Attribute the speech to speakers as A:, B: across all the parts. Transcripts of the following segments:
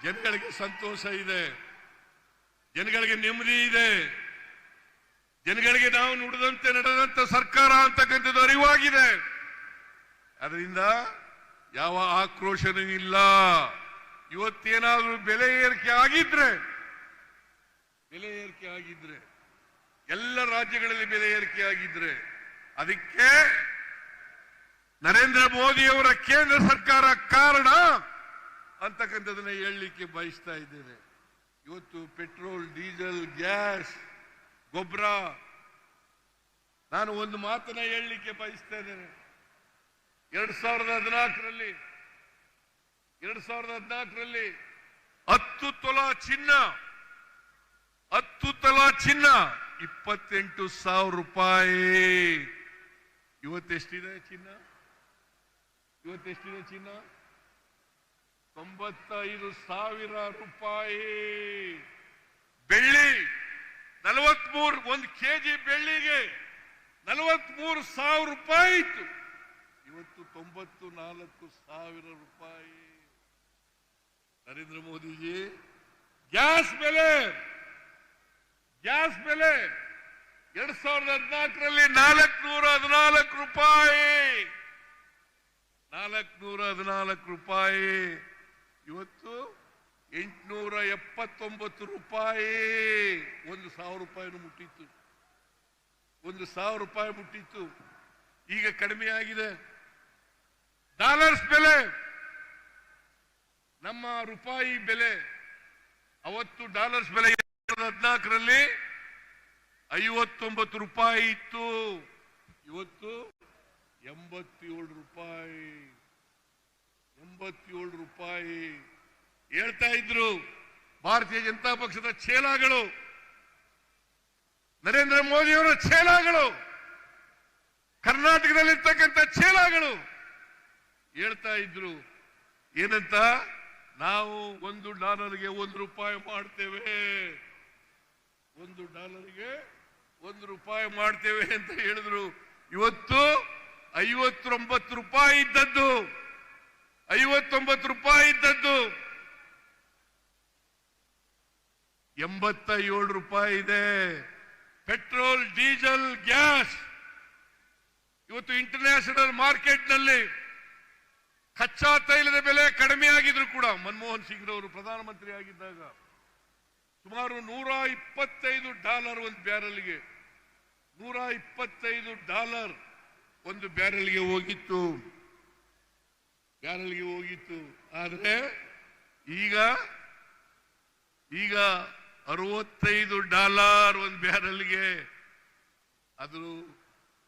A: ಜನಗಳಿಗೆ ಸಂತೋಷ ಇದೆ, ಜನಗಳಿಗೆ ನೆಮ್ಮದಿ ಇದೆ, ಜನಗಳಿಗೆ ನಾವು ನುಡಿದಂತೆ ನಡೆದಂತ ಸರ್ಕಾರ ಅಂತಕ್ಕಂಥದ್ದು ಅರಿವಾಗಿದೆ. ಅದರಿಂದ ಯಾವ ಆಕ್ರೋಶನೂ ಇಲ್ಲ. ಇವತ್ತೇನಾದ್ರೂ ಬೆಲೆ ಏರಿಕೆ ಆಗಿದ್ರೆ ಎಲ್ಲ ರಾಜ್ಯಗಳಲ್ಲಿ ಬೆಲೆ ಏರಿಕೆ ಆಗಿದ್ರೆ ಅದಕ್ಕೆ ನರೇಂದ್ರ ಮೋದಿಯವರ ಕೇಂದ್ರ ಸರ್ಕಾರ ಕಾರಣ ಅಂತಕ್ಕಂಥದನ್ನ ಹೇಳಲಿಕ್ಕೆ ಬಯಸ್ತಾ ಇದ್ದೇನೆ. ಇವತ್ತು ಪೆಟ್ರೋಲ್, ಡೀಸೆಲ್, ಗ್ಯಾಸ್, ಗೊಬ್ಬರ, ನಾನು ಒಂದು ಮಾತನ್ನ ಹೇಳಲಿಕ್ಕೆ ಬಯಸ್ತಾ ಇದ್ದೇನೆ. 2014ರಲ್ಲಿ 10 ತೊಲಾ ಚಿನ್ನ 28,000 ರೂಪಾಯಿ. ಇವತ್ತೆಷ್ಟಿದೆ ಚಿನ್ನ? 95,000 ರೂಪಾಯಿ. ಬೆಳ್ಳಿ 43, 1 ಕೆಜಿ ಬೆಳ್ಳಿಗೆ 43,000 ರೂಪಾಯಿ ಇತ್ತು. ಇವತ್ತು 94,000 ರೂಪಾಯಿ. ನರೇಂದ್ರ ಮೋದಿಜಿ ಗ್ಯಾಸ್ ಬೆಲೆ 2014ರಲ್ಲಿ 414 ರೂಪಾಯಿ, 414 ರೂಪಾಯಿ. ಇವತ್ತು 879 ರೂಪಾಯಿ. 1,000 ರೂಪಾಯಿನೂ ಮುಟ್ಟಿತ್ತು, 1,000 ರೂಪಾಯಿ ಮುಟ್ಟಿತ್ತು. ಈಗ ಕಡಿಮೆ ಆಗಿದೆ. ಡಾಲರ್ಸ್ ಬೆಲೆ, ನಮ್ಮ ರೂಪಾಯಿ ಬೆಲೆ, ಅವತ್ತು ಡಾಲರ್ಸ್ ಬೆಲೆ 2014ರಲ್ಲಿ 59 ರೂಪಾಯಿ ಇತ್ತು. ಇವತ್ತು 87 ರೂಪಾಯಿ. 87 ರೂಪಾಯಿ. ಹೇಳ್ತಾ ಇದ್ರು ಭಾರತೀಯ ಜನತಾ ಪಕ್ಷದ ಚೇಲಾಗಳು, ನರೇಂದ್ರ ಮೋದಿಯವರ ಚೇಲಾಗಳು, ಕರ್ನಾಟಕದಲ್ಲಿರ್ತಕ್ಕಂಥ ಚೇಲಾಗಳು ಹೇಳ್ತಾ ಇದ್ರು ಏನಂತ, ನಾವು $1ಗೆ 1 ರೂಪಾಯಿ ಮಾಡ್ತೇವೆ, $1ಗೆ 1 ರೂಪಾಯಿ ಮಾಡ್ತೇವೆ ಅಂತ ಹೇಳಿದ್ರು. ಇವತ್ತು 59 ರೂಪಾಯಿ ಇದ್ದದ್ದು 87 ರೂಪಾಯಿ ಇದೆ. ಪೆಟ್ರೋಲ್, ಡೀಸೆಲ್, ಗ್ಯಾಸ್ ಇವತ್ತು ಇಂಟರ್ನ್ಯಾಷನಲ್ ಮಾರ್ಕೆಟ್ನಲ್ಲಿ ಕಚ್ಚಾ ತೈಲದ ಬೆಲೆ ಕಡಿಮೆ ಆಗಿದ್ರು ಕೂಡ ಮನಮೋಹನ್ ಸಿಂಗ್ ಅವರು ಪ್ರಧಾನಮಂತ್ರಿ ಆಗಿದ್ದಾಗ ಸುಮಾರು $125 ಒಂದು ಬ್ಯಾರಲ್ಗೆ, $125 ಒಂದು ಬ್ಯಾರಲ್ಗೆ ಹೋಗಿತ್ತು. ಆದರೆ ಈಗ $65 ಒಂದು ಬ್ಯಾರಲ್ಗೆ. ಅದು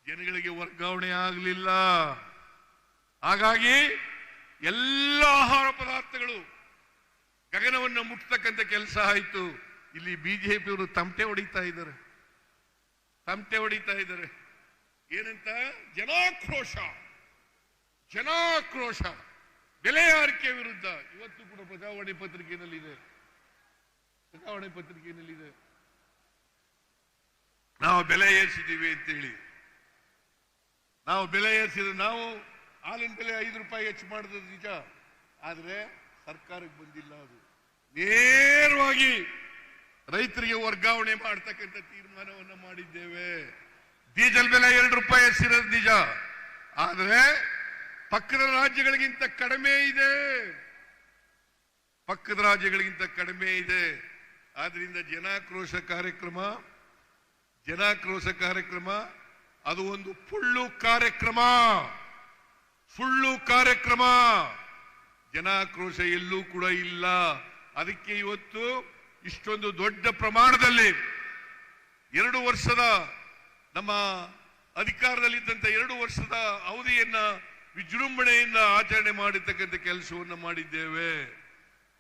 A: ಜನಗಳಿಗೆ ವರ್ಗಾವಣೆ ಆಗಲಿಲ್ಲ. ಹಾಗಾಗಿ ಎಲ್ಲ ಆಹಾರ ಪದಾರ್ಥಗಳು ಗಗನವನ್ನು ಮುಟ್ಟತಕ್ಕಂಥ ಕೆಲಸ ಆಯಿತು. ಇಲ್ಲಿ ಬಿಜೆಪಿಯವರು ತಮಟೆ ಹೊಡಿತಾ ಇದ್ದಾರೆ. ಏನಂತ? ಜನಾಕ್ರೋಶ ಬೆಲೆ ಏರಿಕೆ ವಿರುದ್ಧ. ಇವತ್ತು ಕೂಡ ಪ್ರಜಾವಾಣಿ ಪತ್ರಿಕೆಯಲ್ಲಿದೆ. ನಾವು ಬೆಲೆ ಏರಿಸಿದ್ದೀವಿ ಅಂತೇಳಿ. ನಾವು ಹಾಲಿನ ಬೆಲೆ 5 ರೂಪಾಯಿ ಹೆಚ್ಚು ಮಾಡಿದ್ರು ನಿಜ, ಆದ್ರೆ ಸರ್ಕಾರಕ್ಕೆ ಬಂದಿಲ್ಲ. ಅದು ನೇರವಾಗಿ ರೈತರಿಗೆ ವರ್ಗಾವಣೆ ಮಾಡತಕ್ಕಂಥ ತೀರ್ಮಾನವನ್ನು ಮಾಡಿದ್ದೇವೆ. ಡೀಸೆಲ್ ಬೆಲೆ 2 ರೂಪಾಯಿ ಹೆಚ್ಚಿರೋದು ನಿಜ, ಆದ್ರೆ ಪಕ್ಕದ ರಾಜ್ಯಗಳಿಗಿಂತ ಕಡಿಮೆ ಇದೆ. ಆದ್ರಿಂದ ಜನಾಕ್ರೋಶ ಕಾರ್ಯಕ್ರಮ ಅದು ಒಂದು ಸುಳ್ಳು ಕಾರ್ಯಕ್ರಮ. ಜನಾಕ್ರೋಶ ಎಲ್ಲೂ ಕೂಡ ಇಲ್ಲ. ಅದಕ್ಕೆ ಇವತ್ತು ಇಷ್ಟೊಂದು ದೊಡ್ಡ ಪ್ರಮಾಣದಲ್ಲಿ 2 ವರ್ಷದ ನಮ್ಮ ಅಧಿಕಾರದಲ್ಲಿದ್ದಂತ 2 ವರ್ಷದ ಅವಧಿಯನ್ನ ವಿಜೃಂಭಣೆಯಿಂದ ಆಚರಣೆ ಮಾಡತಕ್ಕಂಥ ಕೆಲಸವನ್ನು ಮಾಡಿದ್ದೇವೆ.